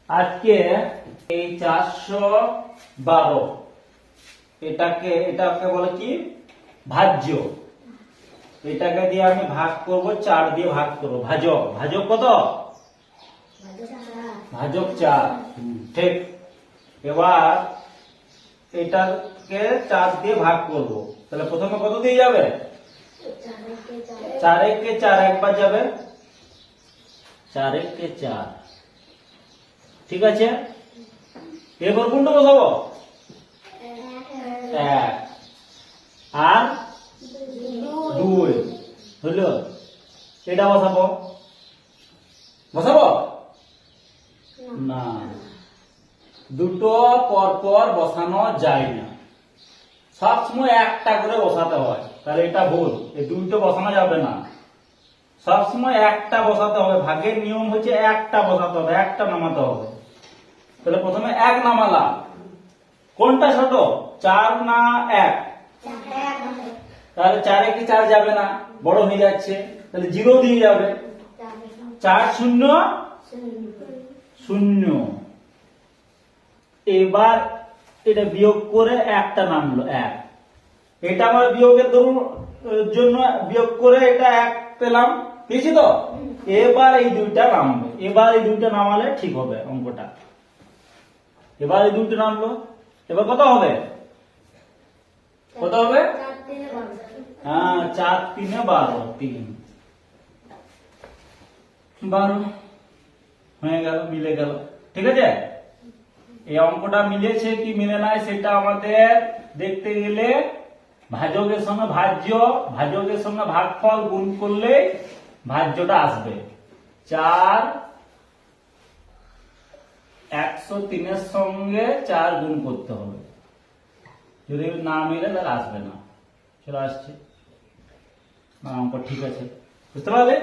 আজকে এই 412 এটাকে বলে কি ভাজ্য। এটাকে দিয়ে আমি ভাগ করব, 4 দিয়ে ভাগ করব। ভাজক কত? ভাজক 4। ঠিক। এবার এটাকে 4 দিয়ে ভাগ করব, তাহলে প্রথমে কত দিয়ে যাবে? 4 একে 4 একবার যাবে, 4 একে 4। ঠিক আছে, এরপর কোনটা বসাবো? 1 আর 2 হলো, এটা বসাবো না, দুটো পর পর বসানো যায় না, সবসময় একটা করে বসাতে হয়। তাহলে এটা ভুল, এই দুটো বসানো যাবে না, সবসময় একটা বসাতে হবে। ভাগের নিয়ম হচ্ছে একটা বসাতে হবে, একটা নামাতে হবে। তাহলে প্রথমে 1 নামালাম, কোনটা ছোট, 4 না 1? তাহলে 4 একে 4 যাবে না, বড় হয়ে যাচ্ছে, তাহলে 0 দিয়ে যাবে। 4 0 0। এবার এটা বিয়োগ করে একটা নামলো 1। এটা আমার বিয়োগের জন্য বিয়োগ করে এটা 1 পেলাম, পেয়েছি তো। এবার এই দুইটা নামবে, এবার এই দুইটা নামালে ঠিক হবে অঙ্কটা। এবার এই দুইটা নামলো, এবার কত হবে? কত হবে? হ্যাঁ, 4 3 12, 3 12 হয়ে গেল, মিলে গেল। ঠিক আছে, এই অঙ্কটা মিলেছে কি মিলে নাই সেটা আমাদের দেখতে গেলে ভাজকের সঙ্গে ভাজ্য, ভাজকের সঙ্গে ভাগফল গুণ করলে ভাজ্যটা আসবে। 4 103 এর সঙ্গে 4 গুণ করতে হবে, যদি না মিলে তাহলে আসবে না। চলে আসছে, অঙ্ক ঠিক আছে, বুঝতে পারলে?